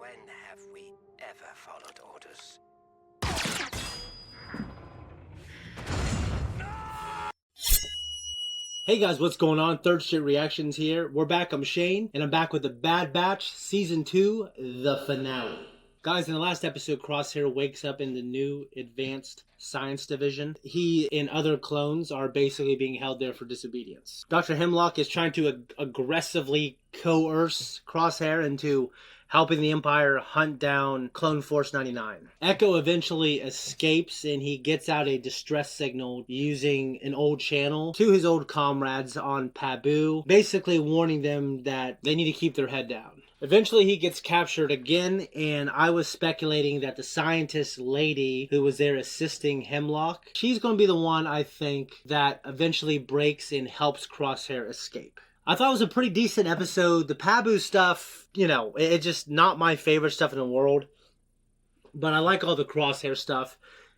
When have we ever followed orders? Hey guys, what's going on? Third Street Reactions here. We're back. I'm Shane, and I'm back with the Bad Batch Season 2, the finale. Guys, in the last episode, Crosshair wakes up in the new Advanced Science Division. He and other clones are basically being held there for disobedience. Dr. Hemlock is trying to aggressively coerce Crosshair into helping the Empire hunt down Clone Force 99. Echo eventually escapes and he gets out a distress signal using an old channel to his old comrades on Pabu, basically warning them that they need to keep their head down. Eventually he gets captured again, and I was speculating that the scientist lady who was there assisting Hemlock, she's going to be the one, I think, that eventually breaks and helps Crosshair escape. I thought it was a pretty decent episode. The Pabu stuff, you know, it's just not my favorite stuff in the world. But I like all the Crosshair stuff.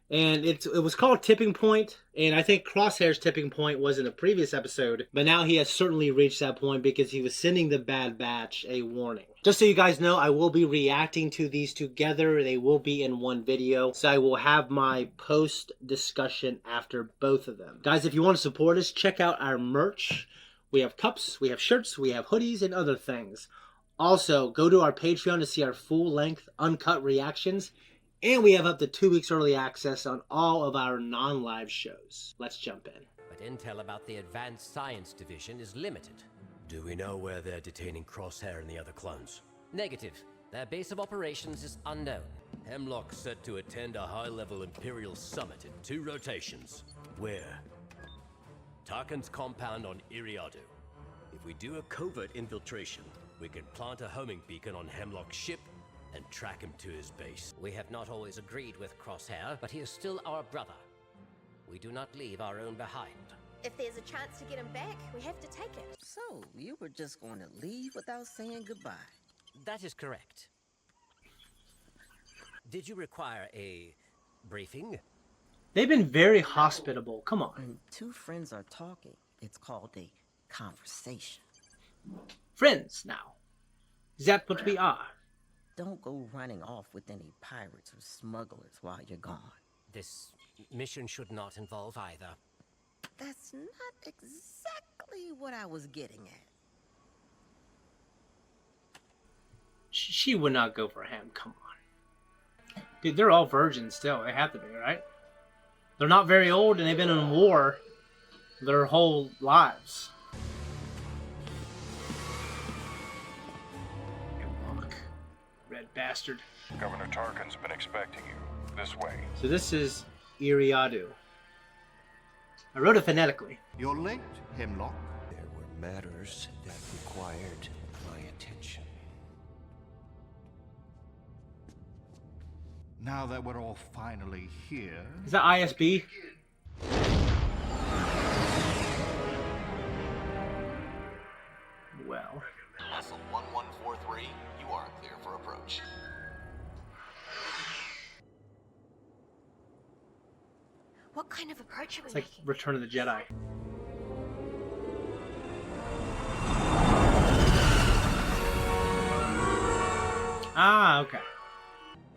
And it was called Tipping Point. And I think Crosshair's tipping point was in the previous episode. But now he has certainly reached that point because he was sending the Bad Batch a warning. Just so you guys know, I will be reacting to these together. They will be in one video. So I will have my post discussion after both of them. Guys, if you want to support us, check out our merch. We have cups, we have shirts, we have hoodies, and other things. Also, go to our Patreon to see our full-length, uncut reactions. And we have up to 2 weeks early access on all of our non-live shows. Let's jump in. But intel about the Advanced Science Division is limited. Do we know where they're detaining Crosshair and the other clones? Negative. Their base of operations is unknown. Hemlock's set to attend a high-level Imperial summit in 2 rotations. Where? Tarkin's compound on Iriadu. If we do a covert infiltration, we can plant a homing beacon on Hemlock's ship and track him to his base. We have not always agreed with Crosshair, but he is still our brother. We do not leave our own behind. If there's a chance to get him back, we have to take it. So, you were just going to leave without saying goodbye? That is correct. Did you require a briefing? They've been very hospitable. Come on. When 2 friends are talking, it's called a conversation. Friends now. Is that what we are? Don't go running off with any pirates or smugglers while you're gone. This mission should not involve either. That's not exactly what I was getting at. She would not go for him. Come on. Dude, they're all virgins still. They have to be, right? They're not very old, and they've been in war their whole lives. Look, red bastard. Governor Tarkin's been expecting you. This way. So this is Iriadu. I wrote it phonetically. You're late, Hemlock. There were matters that required my attention. Now that we're all finally here... Is that ISB? Well. Vessel 1143, you are clear for approach. What kind of approach are we It's like making? Return of the Jedi. Ah, okay.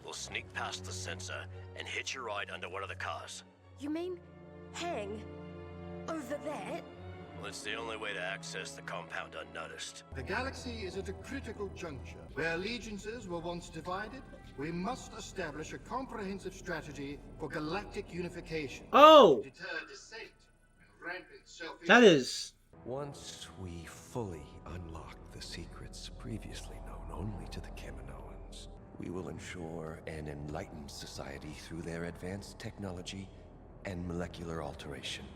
We'll sneak past the sensor and hitch a ride under one of the cars. You mean hang over that? Well, it's the only way to access the compound unnoticed. The galaxy is at a critical juncture. Where allegiances were once divided, we must establish a comprehensive strategy for galactic unification. Oh! Deter dissent and rampant selfishness. That is... Once we fully unlock the secrets previously known only to the Kaminoans, we will ensure an enlightened society through their advanced technology and molecular alteration.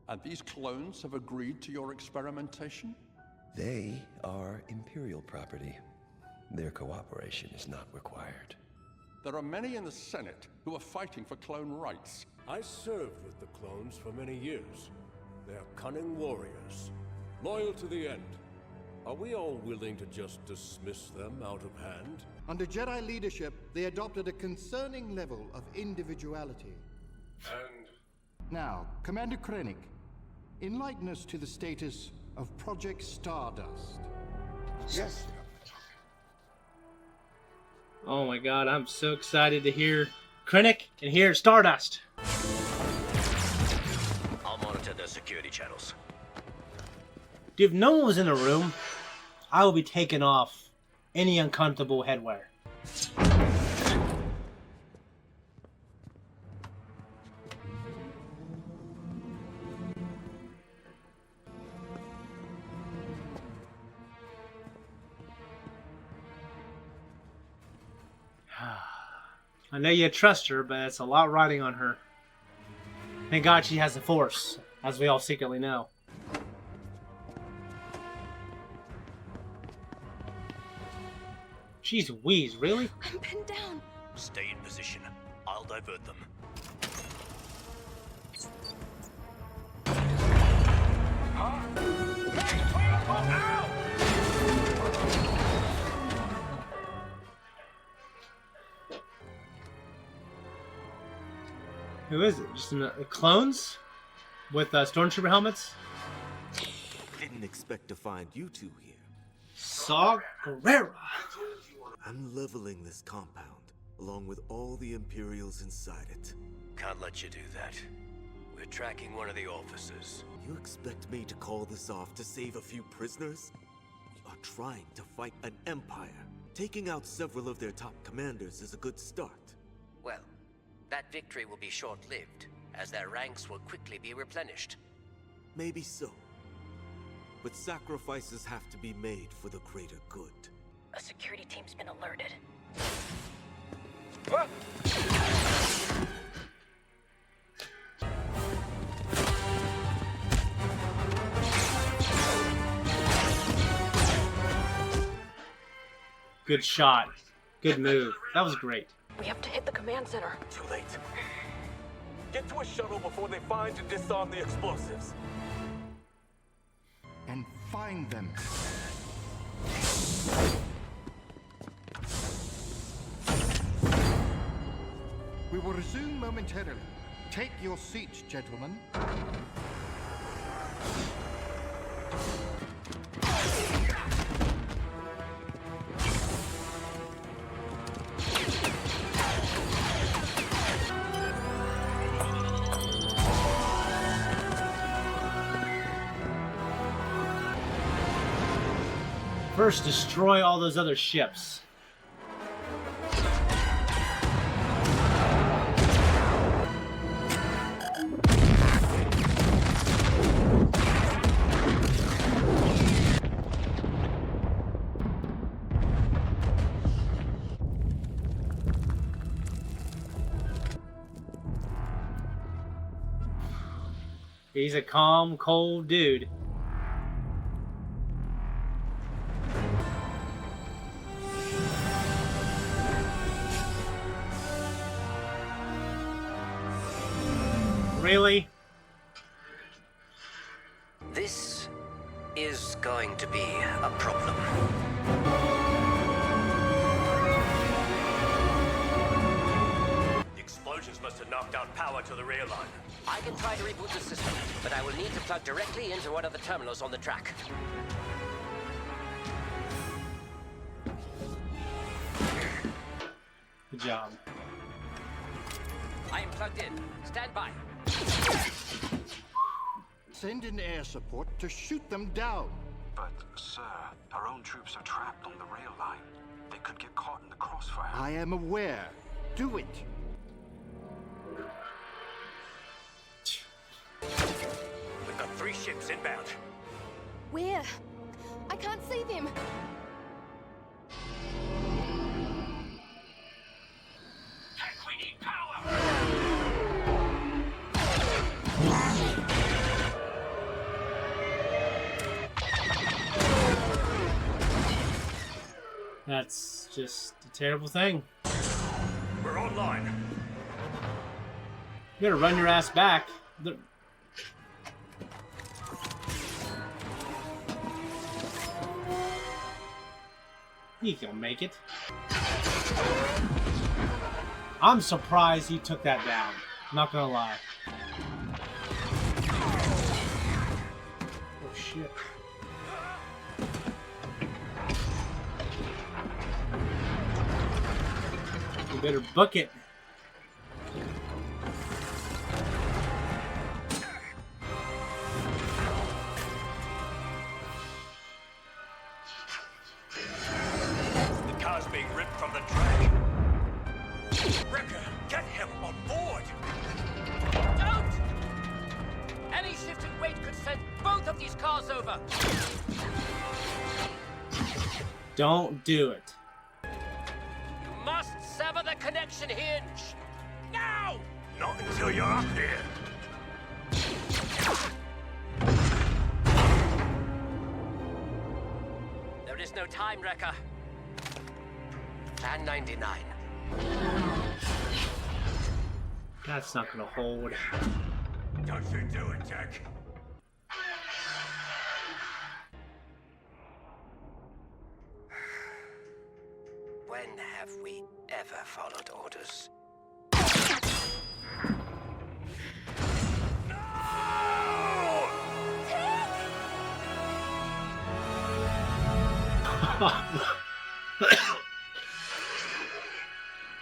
And these clones have agreed to your experimentation? They are Imperial property. Their cooperation is not required. There are many in the Senate who are fighting for clone rights. I served with the clones for many years. They're cunning warriors, loyal to the end. Are we all willing to just dismiss them out of hand? Under Jedi leadership, they adopted a concerning level of individuality. And Now, Commander Krennic, enlighten us to the status of Project Stardust. Yes. Oh my god, I'm so excited to hear Krennic and hear Stardust. I'll monitor their security channels. Dude, if no one was in the room, I would be taking off any uncomfortable headwear. I know you trust her, but it's a lot riding on her. Thank God she has the Force, as we all secretly know. Jeez Wheeze, really? I'm pinned down. Stay in position. I'll divert them. Who is it? Just clones? With stormtrooper helmets? Didn't expect to find you two here. Saw Gerrera. I'm leveling this compound, along with all the Imperials inside it. Can't let you do that. We're tracking one of the officers. You expect me to call this off to save a few prisoners? We are trying to fight an empire. Taking out several of their top commanders is a good start. Well, that victory will be short-lived, as their ranks will quickly be replenished. Maybe so. But sacrifices have to be made for the greater good. A security team's been alerted. Good shot. Good move. That was great. We have to hit the command center. Too late. Get to a shuttle before they find and disarm the explosives. And find them. We will resume momentarily. Take your seats, gentlemen. First, destroy all those other ships. He's a calm, cold dude. Really? This is going to be a problem. The explosions must have knocked out power to the rear line. I can try to reboot the system, but I will need to plug directly into one of the terminals on the track. Good job. I am plugged in. Stand by. Send in air support to shoot them down. But, sir, our own troops are trapped on the rail line. They could get caught in the crossfire. I am aware. Do it. We've got 3 ships inbound. Where? I can't see them. We need power! That's just a terrible thing. We're online. You gotta run your ass back. He can make it. I'm surprised he took that down. Not gonna lie. Oh shit. better book it. The car's being ripped from the track. Wrecker, get him on board! Don't! Any shift in weight could send both of these cars over. Don't do it. You must sever the connection hinge. Now! Not until you're up here. There is no time, Wrecker. And 99. That's not gonna hold. Don't you do it, Jack. When have we ever followed orders?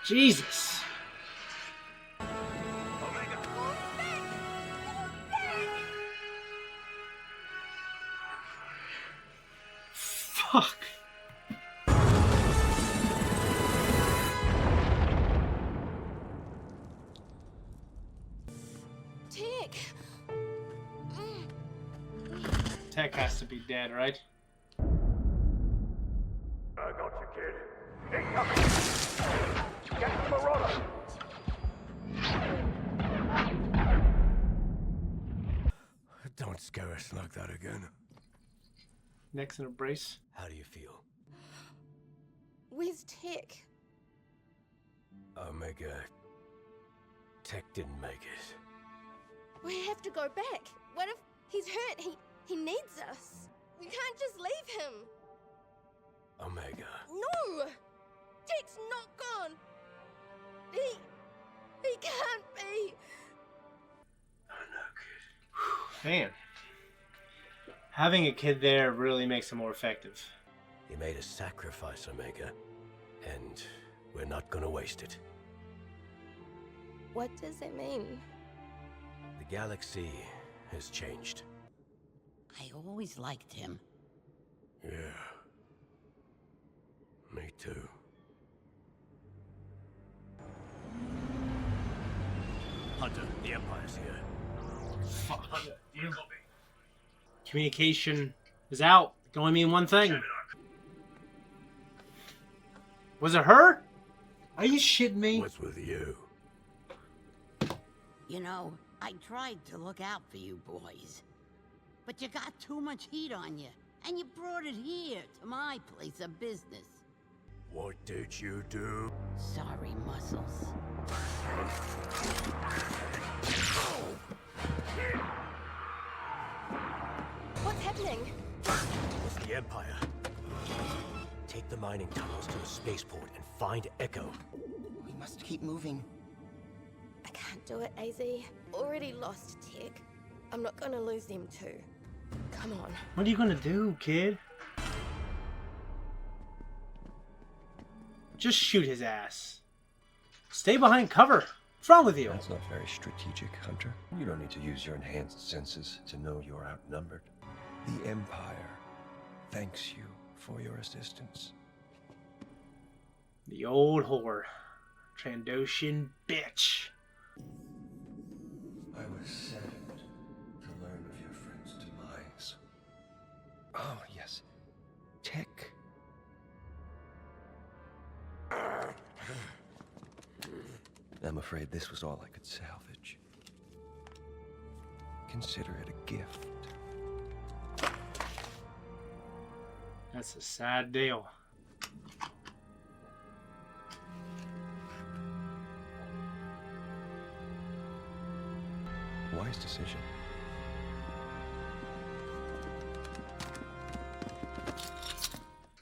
Jesus. Fuck. Tick. Tech has to be dead, right? I got you, kid. Incoming! Get the Marauder! Don't scare us like that again. Next in a brace. How do you feel? Where's Tick? Omega... Tech didn't make it. We have to go back. What if he's hurt? He needs us. We can't just leave him. Omega... No! Tick's not gone. He can't be. Man. Having a kid there really makes it more effective. He made a sacrifice, Omega. And we're not gonna waste it. What does it mean? The galaxy has changed. I always liked him. Yeah. Me too. Hunter, the Empire's here. Fuck. Communication is out. It can only mean one thing. Was it her? Are you shitting me? What's with you? You know, I tried to look out for you boys. But you got too much heat on you. And you brought it here, to my place of business. What did you do? Sorry, Muscles. What's happening? It's the Empire. Take the mining tunnels to a spaceport and find Echo. We must keep moving. I can't do it, AZ. Already lost Tick. I'm not gonna lose them too. Come on. What are you gonna do, kid? Just shoot his ass. Stay behind cover. What's wrong with you? That's not very strategic, Hunter. You don't need to use your enhanced senses to know you're outnumbered. The Empire thanks you for your assistance. The old whore. Trandoshan bitch. I was saddened to learn of your friend's demise. Oh, yes. Tech. I'm afraid this was all I could salvage. Consider it a gift. That's a sad deal. Wise decision.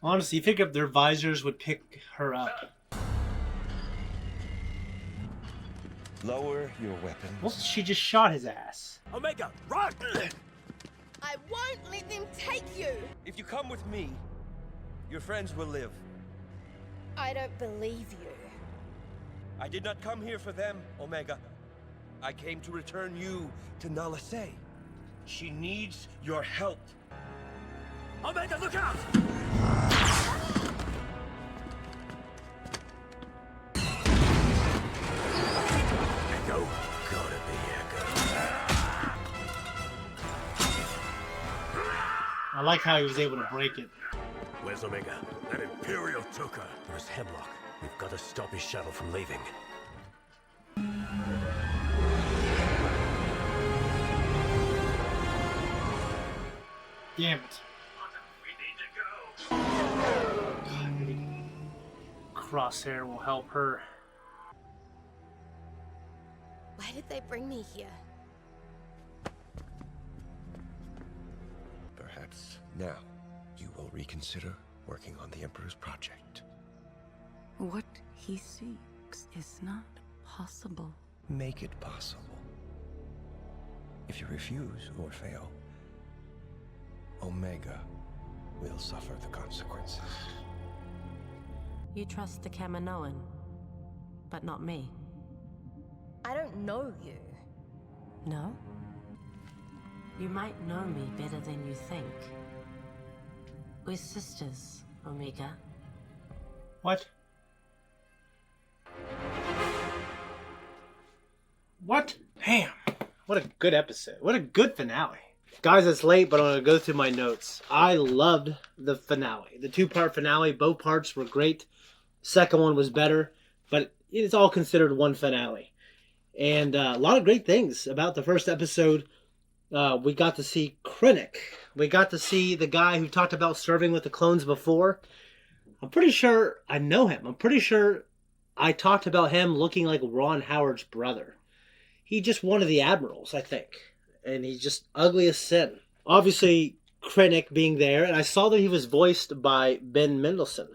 Honestly, you think if their visors would pick her up. Lower your weapons. Well, she just shot his ass. Omega, run! I won't let them take you. If you come with me, your friends will live. I don't believe you. I did not come here for them, Omega. I came to return you to Nala Se. She needs your help. Omega, look out! Echo, gotta be Echo. I like how he was able to break it. Where's Omega? That Imperial took her. There's Hemlock. We've got to stop his shuttle from leaving. Damn it. Crosshair will help her. Why did they bring me here? Perhaps now you will reconsider working on the Emperor's project. What he seeks is not possible. Make it possible. If you refuse or fail, Omega will suffer the consequences. You trust the Kaminoan, but not me. I don't know you. No? You might know me better than you think. We're sisters, Omega. What? What? Damn. What a good episode. What a good finale. Guys, it's late, but I'm going to go through my notes. I loved the finale. The two-part finale, both parts were great. Second one was better, but it's all considered one finale. And a lot of great things about the first episode. We got to see Krennic. We got to see the guy who talked about serving with the clones before. I'm pretty sure I know him. I'm pretty sure I talked about him looking like Ron Howard's brother. He just one of the admirals, I think. And he's just ugly as sin. Obviously, Krennic being there, and I saw that he was voiced by Ben Mendelsohn.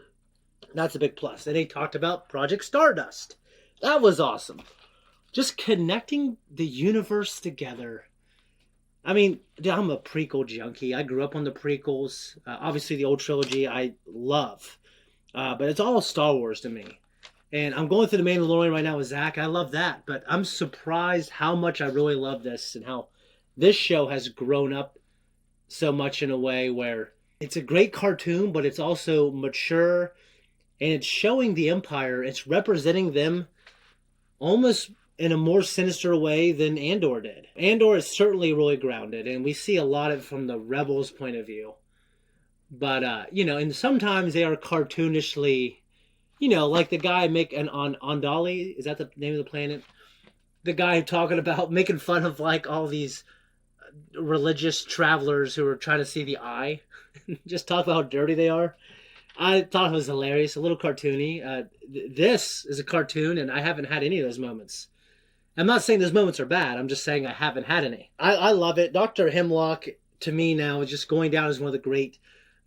That's a big plus. And he talked about Project Stardust. That was awesome. Just connecting the universe together. I mean, I'm a prequel junkie. I grew up on the prequels. Obviously, the old trilogy I love. But it's all Star Wars to me. And I'm going through The Mandalorian right now with Zach. I love that. But I'm surprised how much I really love this and how this show has grown up so much in a way where it's a great cartoon, but it's also mature. And it's showing the Empire. It's representing them almost in a more sinister way than Andor did. Andor is certainly really grounded, and we see a lot of it from the Rebels' point of view. But, and sometimes they are cartoonishly, like the guy on Ondali, is that the name of the planet? The guy talking about making fun of, like, all these religious travelers who are trying to see the eye. Just talk about how dirty they are. I thought it was hilarious, a little cartoony. This is a cartoon, and I haven't had any of those moments. I'm not saying those moments are bad. I'm just saying I haven't had any. I love it. Dr. Hemlock, to me now, is just going down as one of the great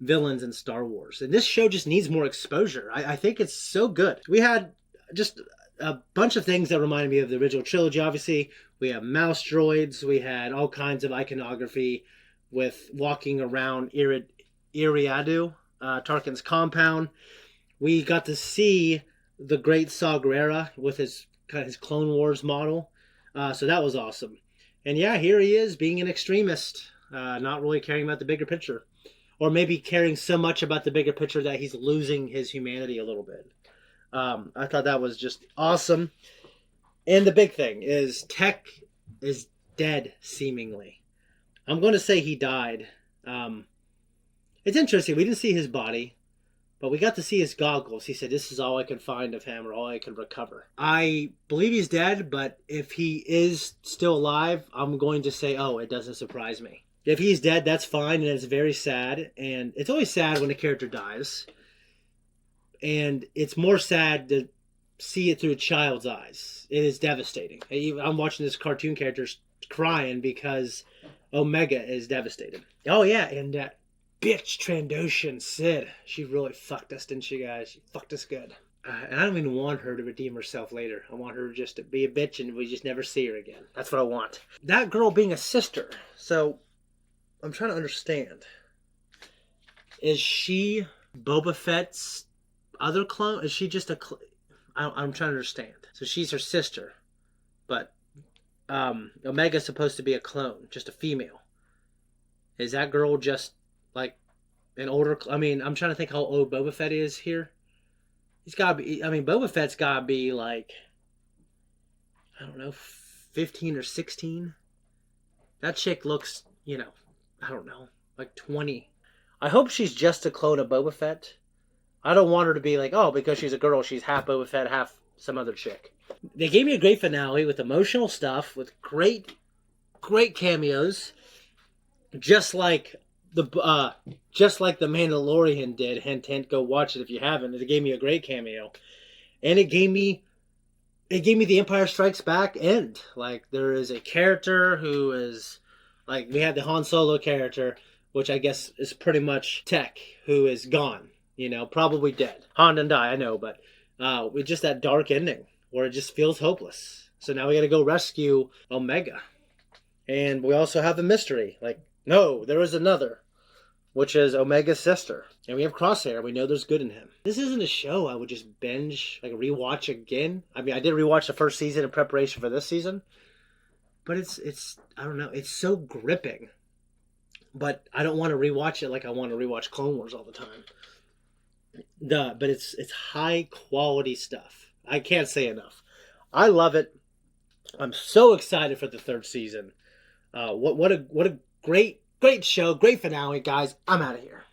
villains in Star Wars. And this show just needs more exposure. I think it's so good. We had just a bunch of things that reminded me of the original trilogy, obviously. We have mouse droids. We had all kinds of iconography with walking around Iriadu, Tarkin's compound. We got to see the great Saw Gerrera with his Clone Wars model. So that was awesome. And yeah, here he is being an extremist, not really caring about the bigger picture. Or maybe caring so much about the bigger picture that he's losing his humanity a little bit. I thought that was just awesome. And the big thing is Tech is dead, seemingly. I'm going to say he died. It's interesting. We didn't see his body, but we got to see his goggles. He said, this is all I could find of him or all I could recover. I believe he's dead, but if he is still alive, I'm going to say, oh, it doesn't surprise me. If he's dead, that's fine, and it's very sad. And it's always sad when a character dies. And it's more sad to see it through a child's eyes. It is devastating. I'm watching this cartoon character crying because Omega is devastated. Oh, yeah, and that bitch Trandoshan Sid. She really fucked us, didn't she, guys? She fucked us good. And I don't even want her to redeem herself later. I want her just to be a bitch and we just never see her again. That's what I want. That girl being a sister. So, I'm trying to understand. Is she Boba Fett's other clone? Is she just I'm trying to understand. So she's her sister, but Omega's supposed to be a clone, just a female. Is that girl just like an older? I mean, I'm trying to think how old Boba Fett is here. He's got to be. I mean, Boba Fett's got to be like, I don't know, 15 or 16. That chick looks, you know, I don't know, like 20. I hope she's just a clone of Boba Fett. I don't want her to be like, oh, because she's a girl, she's half Boba Fett, half some other chick. They gave me a great finale with emotional stuff, with great cameos, just like the Mandalorian did. Hint, hint. Go watch it if you haven't. It gave me a great cameo, and it gave me the Empire Strikes Back end. Like, there is a character who is like, we had the Han Solo character, which I guess is pretty much Tech, who is gone. You know, probably dead. Han didn't die, I know, but with just that dark ending where it just feels hopeless. So now we got to go rescue Omega, and we also have a mystery. Like, no, there is another, which is Omega's sister. And we have Crosshair. We know there's good in him. This isn't a show I would just binge, like rewatch again. I mean, I did rewatch the first season in preparation for this season. But it's I don't know, it's so gripping. But I don't want to rewatch it like I want to rewatch Clone Wars all the time. But it's high quality stuff. I can't say enough. I love it. I'm so excited for the third season. What a great show, great finale, guys. I'm out of here.